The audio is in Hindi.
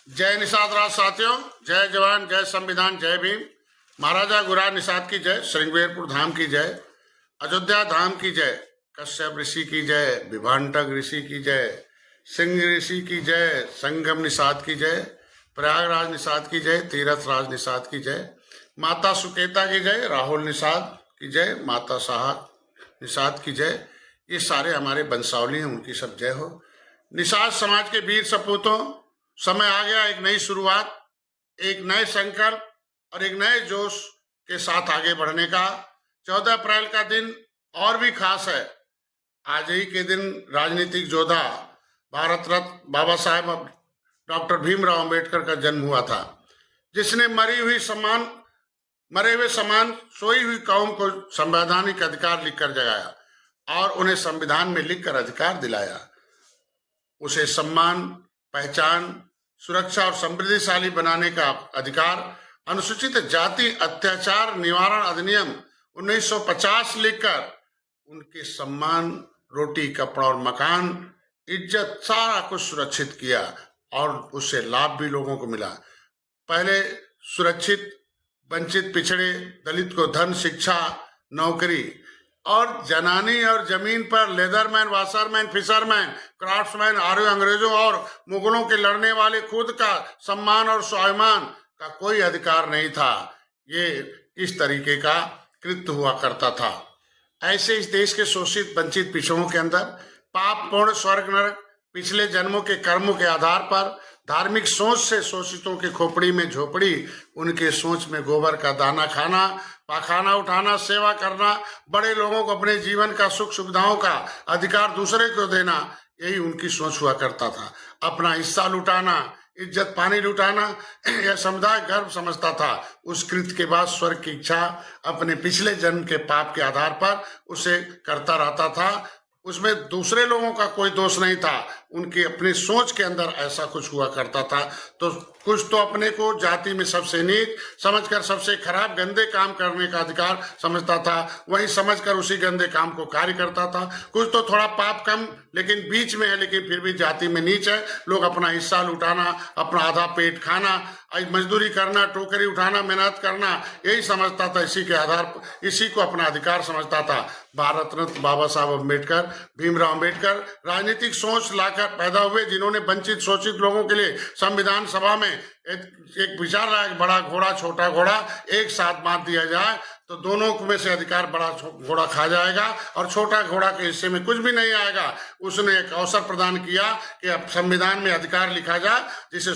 जय निषाद राज साथियों, जय जवान जय संविधान जय भीम। महाराजा गुरार निषाद की जय, श्रृंगेरपुर धाम की जय, अयोध्या धाम की जय, कश्यप ऋषि की जय, विभाटक ऋषि की जय, सिंह ऋषि की जय, संगम निषाद की जय, प्रयागराज निषाद की जय, तीरथ राज निषाद की जय, माता सुकेता की जय, राहुल निषाद की जय, माता शाह निषाद की जय। ये सारे हमारे वंशावली हैं, उनकी सब जय हो। निषाद समाज के वीर सपूतों, समय आ गया एक नई शुरुआत, एक नए संकल्प और एक नए जोश के साथ आगे बढ़ने का। 14 अप्रैल का दिन और भी खास है। आज ही के दिन राजनीतिक योद्धा भारत रत्न बाबा साहेब डॉक्टर भीमराव अंबेडकर का जन्म हुआ था, जिसने मरे हुए समान सोई हुई कौम को संवैधानिक अधिकार लिखकर जगाया और उन्हें संविधान में लिखकर अधिकार दिलाया। उसे सम्मान, पहचान, सुरक्षा और समृद्धिशाली बनाने का अधिकार अनुसूचित जाति अत्याचार निवारण अधिनियम 1950 लिखकर उनके सम्मान, रोटी, कपड़ा और मकान, इज्जत सारा कुछ सुरक्षित किया और उससे लाभ भी लोगों को मिला। पहले सुरक्षित, वंचित, पिछड़े, दलित को धन, शिक्षा, नौकरी और जनानी और जमीन पर लेदरमैन, वाशरमैन, फिशरमैन, क्राफ्ट्समैन, आर्य, अंग्रेजों और मुगलों के लड़ने वाले खुद का सम्मान और स्वाभिमान का कोई अधिकार नहीं था। ये इस तरीके का कृत्य हुआ करता था। ऐसे इस देश के शोषित, वंचित, पिछड़ों के अंदर पाप, पुण्य, स्वर्ग, नरक पिछले जन्मों के कर्मों के आधार पर धार्मिक सोच से शोषितों के खोपड़ी में झोपड़ी, उनके सोच में गोबर का दाना खाना, पाखाना उठाना, सेवा करना, बड़े लोगों को अपने जीवन का सुख सुविधाओं का अधिकार दूसरे को देना, यही उनकी सोच हुआ करता था। अपना हिस्सा लुटाना, इज्जत पानी लुटाना यह समुदाय गर्व समझता था। उस कृत्य के बाद स्वर्ग की इच्छा अपने पिछले जन्म के पाप के आधार पर उसे करता रहता था। उसमें दूसरे लोगों का कोई दोष नहीं था, उनकी अपनी सोच के अंदर ऐसा कुछ हुआ करता था। तो कुछ तो अपने को जाति में सबसे नीच समझकर सबसे खराब गंदे काम करने का अधिकार समझता था, वही समझकर उसी गंदे काम को कार्य करता था। कुछ तो थोड़ा पाप कम लेकिन बीच में है, लेकिन फिर भी जाति में नीच है। लोग अपना हिस्सा लुटाना, अपना आधा पेट खाना, मजदूरी करना, टोकरी उठाना, मेहनत करना, यही समझता था। इसी के आधार पर इसी को अपना अधिकार समझता था। भारत रत्न बाबा साहब अम्बेडकर, भीमराव अम्बेडकर राजनीतिक सोच लाकर पैदा हुए, जिन्होंने वंचित शोषित लोगों के लिए संविधान सभा में एक विचार लाया कि बड़ा घोड़ा छोटा घोड़ा एक साथ बांध दिया जाए तो दोनों में से अधिकार बड़ा घोड़ा खा जाएगा और छोटा घोड़ा के हिस्से में कुछ भी नहीं आएगा। उसने एक अवसर प्रदान किया कि अब संविधान में अधिकार लिखा जाए जिसे